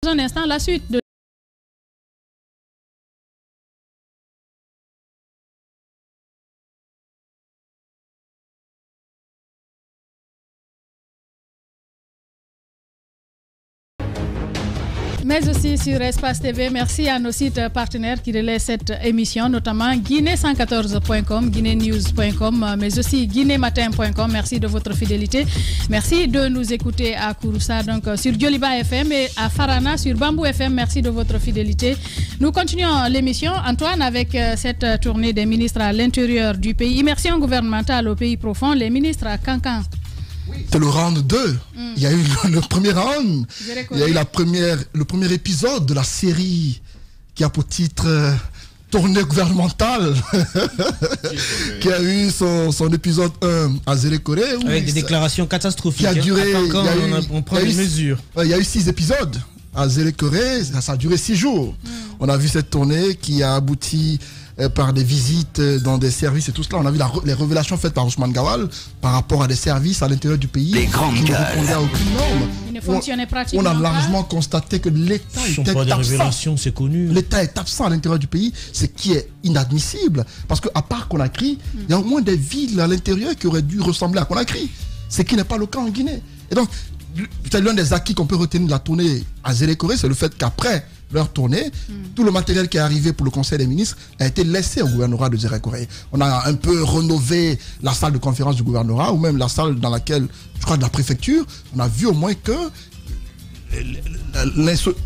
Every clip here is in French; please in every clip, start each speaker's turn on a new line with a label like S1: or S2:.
S1: un instant la suite de... Mais aussi sur Espace TV. Merci à nos sites partenaires qui relaient cette émission, notamment guinée114.com, guinénews.com, mais aussi guinématin.com. Merci de votre fidélité. Merci de nous écouter à Kouroussa, donc sur Djoliba FM, et à Farana sur Bambou FM. Merci de votre fidélité. Nous continuons l'émission, Antoine, avec cette tournée des ministres à l'intérieur du pays. Immersion gouvernementale au pays profond, les ministres à Cancan.
S2: C'est le round 2. Il y a eu le premier round. Il y a eu le premier épisode de la série qui a pour titre Tournée gouvernementale. Qui a eu son épisode 1 à Zélékoré.
S3: Avec des déclarations catastrophiques.
S2: Qui a duré.
S3: On prend des mesures.
S2: Il y a eu 6 épisodes à Zélékoré. Ça a duré 6 jours. On a vu cette tournée qui a abouti par des visites dans des services et tout cela. On a vu les révélations faites par Ousmane Gawal par rapport à des services à l'intérieur du pays qui ne répondaient à aucune norme.
S1: Il ne fonctionnait pratiquement pas.
S2: On a largement constaté que l'État était absent.
S3: C'est connu.
S2: L'État est absent à l'intérieur du pays, ce qui est inadmissible. Parce qu'à part Conakry, il y a au moins des villes à l'intérieur qui auraient dû ressembler à Conakry. Ce qui n'est pas le cas en Guinée. Et donc, c'est l'un des acquis qu'on peut retenir de la tournée à Zélékoré, c'est le fait qu'après leur tournée, tout le matériel qui est arrivé pour le Conseil des ministres a été laissé au gouvernorat de Zélékoré. On a un peu rénové la salle de conférence du gouvernorat ou même la salle dans laquelle, je crois, de la préfecture. On a vu au moins que il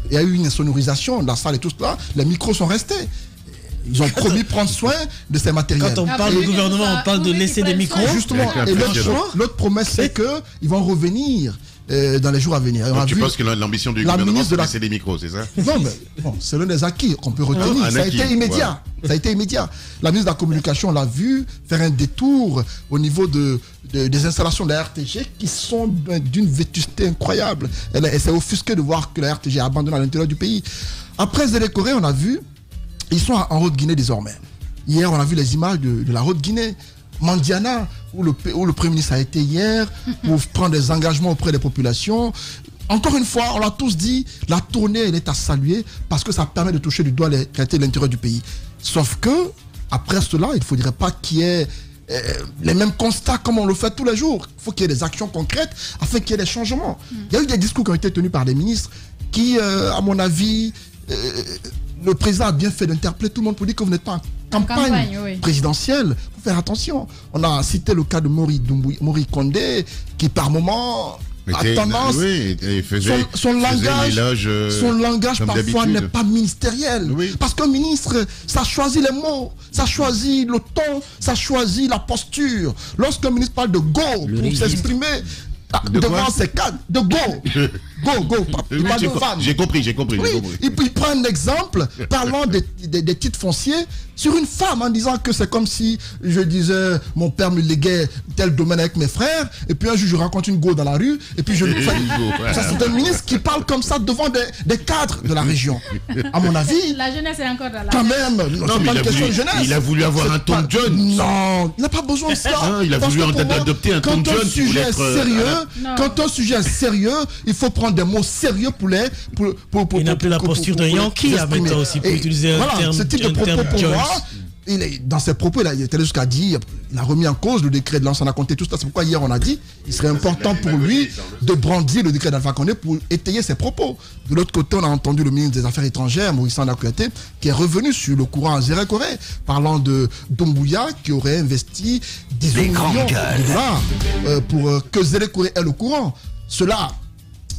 S2: y a eu une insonorisation de la salle et tout cela. Les micros sont restés. Ils ont promis prendre soin de ces matériels.
S3: Quand on parle du gouvernement, on parle de laisser des micros.
S2: Justement, et l'autre promesse, c'est qu'ils vont revenir dans les jours à venir.
S4: Donc tu penses que l'ambition du gouvernement, c'est de laisser des micros, c'est ça?
S2: Non, mais bon, c'est l'un des acquis qu'on peut retenir. Ça a été immédiat. Voilà. Ça a été immédiat. La ministre de la Communication l'a vu faire un détour au niveau des installations de la RTG qui sont d'une vétusté incroyable. Elle s'est offusquée de voir que la RTG a abandonné à l'intérieur du pays. Après Zélékoré, on a vu, ils sont en Haute-Guinée désormais. Hier, on a vu les images de la Haute-Guinée. Mandiana, où le Premier ministre a été hier, pour prendre des engagements auprès des populations. Encore une fois, on l'a tous dit, la tournée, elle est à saluer parce que ça permet de toucher du doigt les réalités de l'intérieur du pays. Sauf que, après cela, il ne faudrait pas qu'il y ait les mêmes constats comme on le fait tous les jours. Il faut qu'il y ait des actions concrètes afin qu'il y ait des changements. Il y a eu des discours qui ont été tenus par des ministres qui, à mon avis, le président a bien fait d'interpeller tout le monde pour dire que vous n'êtes pas en campagne présidentielle. Il faut faire attention. On a cité le cas de Mori Kondé qui par moment a tendance... son langage parfois n'est pas ministériel. Parce qu'un ministre, ça choisit les mots, ça choisit le ton, ça choisit la posture. Lorsqu'un ministre parle de go pour s'exprimer devant ses cadres, de go. J'ai compris. Oui, il prend un exemple parlant des titres fonciers sur une femme en disant que c'est comme si je disais mon père me léguait tel domaine avec mes frères et puis un jour je rencontre une go dans la rue et puis je ça c'est un ministre qui parle comme ça devant des cadres de la région. À mon avis,
S1: la jeunesse est encore dans la
S2: quand même. Non, mais pas une question de jeunesse.
S4: Il a voulu avoir un ton John.
S2: Non, il n'a pas besoin de ça.
S4: Il a voulu adopter un ton John.
S2: Quand un sujet est sérieux, il faut prendre des mots sérieux pour
S3: il n'a plus la posture d'un Yankee à mettre aussi pour utiliser un terme.
S2: Ce type de propos pour moi, dans ses propos, il était jusqu'à dire, il a remis en cause le décret de l'ancien Condé, tout ça. C'est pourquoi hier on a dit il serait important pour lui de brandir le décret d'Alpha Condé pour étayer ses propos. De l'autre côté, on a entendu le ministre des Affaires étrangères, Maurice Kouyaté, qui est revenu sur le courant à Zélékoré, parlant de Doumbouya qui aurait investi 18 millions de dollars pour que Zélékoré ait le courant. Cela,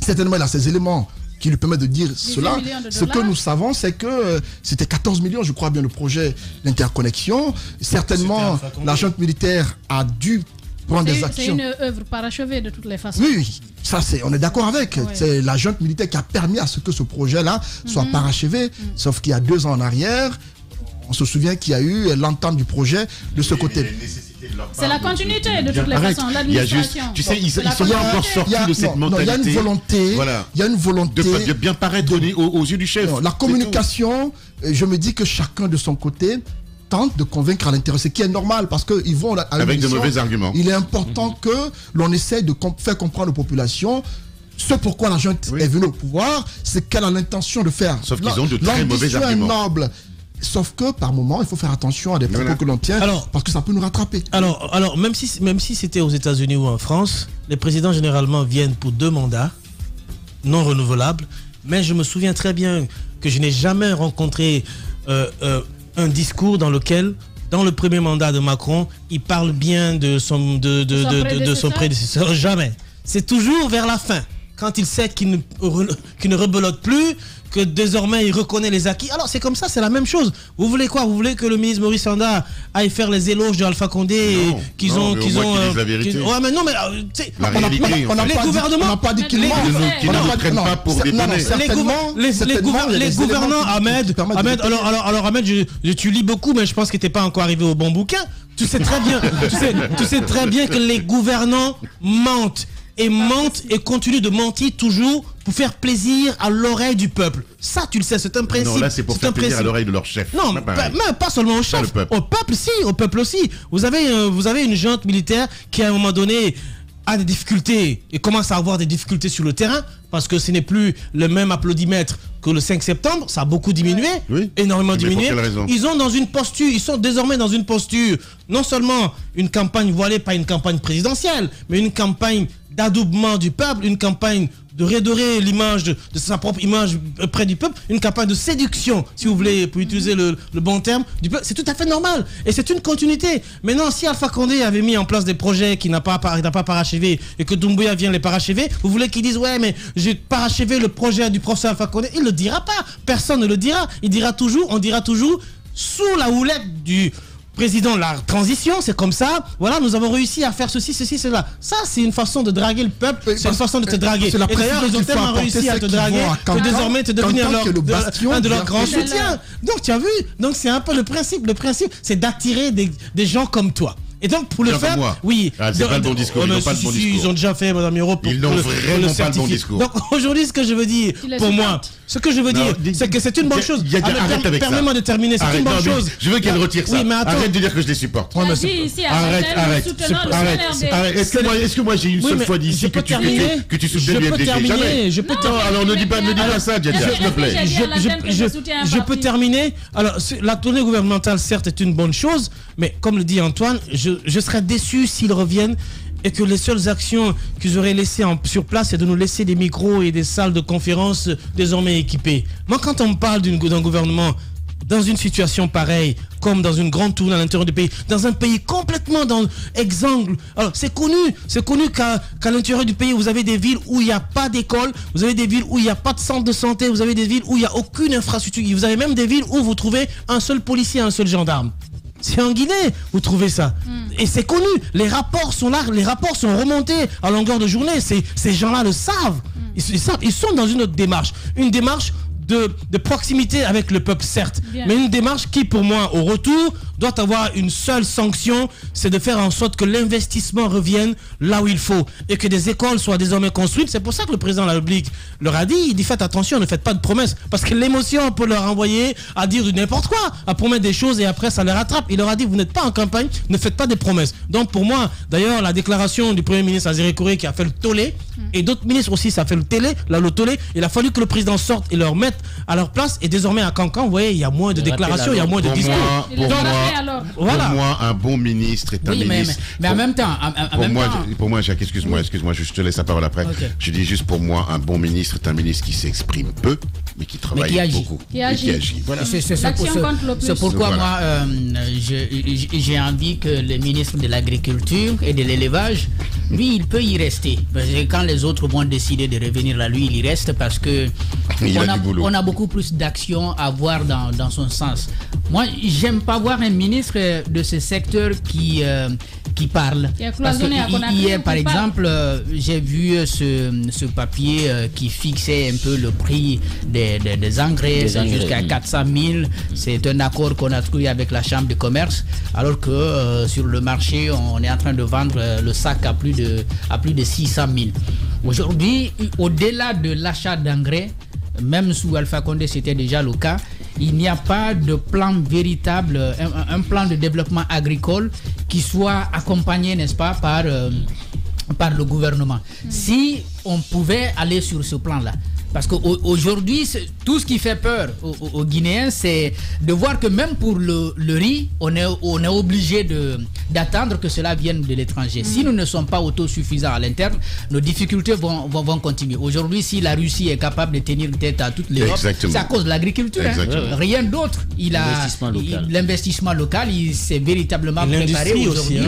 S2: certainement, il a ces éléments qui lui permettent de dire cela. Ce que nous savons, c'est que c'était 14 millions, je crois bien, le projet d'interconnexion. Certainement, la junte militaire a dû prendre des actions.
S1: C'est une œuvre parachevée de toutes les façons.
S2: Oui, ça on est d'accord avec. Ouais. C'est la junte militaire qui a permis à ce que ce projet-là soit parachevé. Sauf qu'il y a 2 ans en arrière, on se souvient qu'il y a eu l'entame du projet de ce côté.
S1: C'est la continuité de toutes les façons. L'administration.
S4: Tu sais, ils sont pas encore sortis de cette mentalité.
S2: Il y a une volonté.
S4: Voilà.
S2: Il y a une volonté
S4: de bien paraître aux yeux du chef.
S2: Non, la communication, je me dis que chacun de son côté tente de convaincre à l'intérieur, ce qui est normal parce qu'ils vont
S4: avec de mauvais arguments.
S2: Il est important que l'on essaye de faire comprendre aux populations ce pourquoi la junte est venue au pouvoir, c'est qu'elle a l'intention de faire.
S4: Sauf qu'ils ont de très mauvais arguments.
S2: Noble. Sauf que par moment, il faut faire attention à des propos que l'on tient, parce que ça peut nous rattraper.
S3: Alors même si c'était aux États-Unis ou en France, les présidents généralement viennent pour 2 mandats non renouvelables. Mais je me souviens très bien que je n'ai jamais rencontré un discours dans lequel, dans le premier mandat de Macron, il parle bien de son prédécesseur. Jamais. C'est toujours vers la fin, quand il sait qu'il ne rebelote plus, que désormais il reconnaît les acquis. Alors c'est comme ça, c'est la même chose. Vous voulez quoi? Vous voulez que le ministre Maurice Sanda aille faire les éloges de Alpha Condé qu'ils ont
S4: la vérité.
S3: Ouais, mais non, mais
S4: la réalité,
S3: les gouvernements,
S2: on n'a pas dit qu'ils
S4: ne prennent pas pour des données.
S3: Les gouvernants, Ahmed, alors Ahmed, tu lis beaucoup, mais je pense que t'es pas encore arrivé au bon bouquin. Tu sais très bien que les gouvernants mentent et continuent de mentir toujours pour faire plaisir à l'oreille du peuple. Ça, tu le sais, c'est un principe.
S4: Non, là, c'est pour faire plaisir à l'oreille de leur chef.
S3: Non, pas seulement au chef, au peuple aussi. Vous avez une junte militaire qui, à un moment donné, a des difficultés et commence à avoir des difficultés sur le terrain parce que ce n'est plus le même applaudimètre que le 5 septembre. Ça a beaucoup diminué, énormément diminué. Ils sont désormais dans une posture, non seulement une campagne voilée, pas une campagne présidentielle, mais une campagne d'adoubement du peuple, une campagne de redorer l'image de sa propre image près du peuple, une campagne de séduction, si vous voulez, pour utiliser le bon terme, du peuple. C'est tout à fait normal et c'est une continuité. Maintenant, si Alpha Condé avait mis en place des projets qu'il n'a pas parachevé et que Doumbouya vient les parachever, vous voulez qu'ils disent ouais, mais j'ai parachevé le projet du professeur Alpha Condé? Il ne le dira pas, personne ne le dira. On dira toujours sous la houlette du président, la transition, c'est comme ça. Voilà, nous avons réussi à faire ceci, cela. Ça, c'est une façon de draguer le peuple. C'est une façon de te draguer. Et d'ailleurs, ils ont tellement réussi à te draguer que désormais, tu devenir un de leurs grands soutiens. Donc, tu as vu? Donc, c'est un peu le principe. Le principe, c'est d'attirer des gens comme toi. Et donc, pour le faire, oui.
S4: C'est pas le bon discours. Ils n'ont pas le bon discours.
S3: Ils ont déjà fait, Madame Hiro,
S4: ils n'ont vraiment pas le bon discours.
S3: Donc, aujourd'hui, ce que je veux dire, pour moi, c'est que c'est une bonne chose.
S4: Arrête avec ça.
S3: Permets-moi de terminer, c'est une bonne chose.
S4: Je veux qu'elle retire ça. Arrête de dire que je les supporte. Arrête. Est-ce que moi, j'ai une seule fois dit ici que tu soutiens l'UMDG? Jamais. Alors, ne dis pas ça, Diadia, s'il te plaît.
S3: Je peux terminer. Alors, la tournée gouvernementale, certes, est une bonne chose, mais comme le dit Antoine, je serais déçu s'ils reviennent et que les seules actions qu'ils auraient laissées sur place, c'est de nous laisser des micros et des salles de conférence désormais équipées. Moi, quand on me parle d'un gouvernement dans une situation pareille, comme dans une grande tournée à l'intérieur du pays, dans un pays complètement exsangue. Alors, c'est connu qu'à l'intérieur du pays, vous avez des villes où il n'y a pas d'école, vous avez des villes où il n'y a pas de centre de santé, vous avez des villes où il n'y a aucune infrastructure, vous avez même des villes où vous trouvez un seul policier, un seul gendarme. C'est en Guinée, vous trouvez ça. Et c'est connu, les rapports sont là, les rapports sont remontés à longueur de journée. Ces gens-là le savent. Ils sont dans une autre démarche. Une démarche de proximité avec le peuple, certes. Mais une démarche qui, pour moi, au retour, doit avoir une seule sanction, c'est de faire en sorte que l'investissement revienne là où il faut et que des écoles soient désormais construites. C'est pour ça que le président de la République leur a dit, il dit faites attention, ne faites pas de promesses, parce que l'émotion peut leur envoyer à dire du n'importe quoi, à promettre des choses et après ça les rattrape. Il leur a dit vous n'êtes pas en campagne, ne faites pas des promesses. Donc pour moi, d'ailleurs, la déclaration du Premier ministre Azéré Kouré qui a fait le tollé, et d'autres ministres aussi, ça a fait le tollé, il a fallu que le président sorte et leur mette à leur place, et désormais à Cancan, vous voyez, il y a moins de déclarations, il y a moins de discours.
S4: Pour moi, un bon ministre est un ministre.
S5: Mais en même temps,
S4: pour moi, Jacques, excuse-moi, je te laisse la parole après. Okay. Je dis juste pour moi, un bon ministre est un ministre qui s'exprime peu, mais qui travaille beaucoup. Qui agit.
S5: Voilà. C'est pourquoi moi, j'ai envie que le ministre de l'Agriculture et de l'Élevage, lui, il peut y rester. Parce que quand les autres vont décider de revenir là, lui, il y reste parce que on a beaucoup plus d'actions à voir dans son sens. Moi, j'aime pas voir un ministre de ce secteur qui parle. Parce que hier, par exemple, j'ai vu ce papier qui fixait un peu le prix des engrais jusqu'à 400 000. C'est un accord qu'on a trouvé avec la Chambre de commerce, alors que sur le marché, on est en train de vendre le sac à plus de 600 000. Aujourd'hui, au-delà de l'achat d'engrais, même sous Alpha Condé, c'était déjà le cas, il n'y a pas de plan véritable, un plan de développement agricole qui soit accompagné, n'est-ce pas, par le gouvernement. Si on pouvait aller sur ce plan-là. Parce qu'aujourd'hui, tout ce qui fait peur aux Guinéens, c'est de voir que même pour le riz, on est obligé d'attendre que cela vienne de l'étranger. Si nous ne sommes pas autosuffisants à l'interne, nos difficultés vont continuer. Aujourd'hui, si la Russie est capable de tenir tête à toute l'Europe, c'est à cause de l'agriculture. Hein. Rien d'autre. L'investissement local, il s'est véritablement préparé aujourd'hui.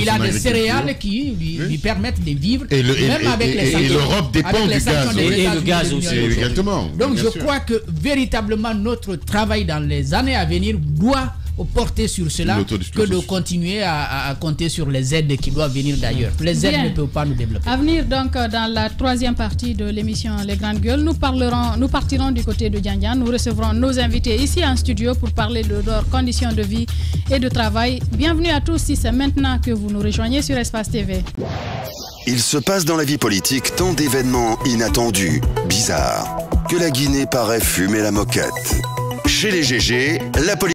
S5: Il a des céréales qui lui permettent de vivre. Même avec les sanctions.
S4: Et l'Europe dépend du gaz.
S5: Le gaz aussi.
S4: Exactement.
S5: Donc je crois que véritablement notre travail dans les années à venir doit porter sur cela que de continuer à compter sur les aides qui doivent venir d'ailleurs. Les aides ne peuvent pas nous développer.
S1: À venir donc dans la troisième partie de l'émission Les Grandes Gueules, nous partirons du côté de Diandian. Nous recevrons nos invités ici en studio pour parler de leurs conditions de vie et de travail. Bienvenue à tous si c'est maintenant que vous nous rejoignez sur Espace TV.
S6: Il se passe dans la vie politique tant d'événements inattendus, bizarres, que la Guinée paraît fumer la moquette. Chez les GG, la politique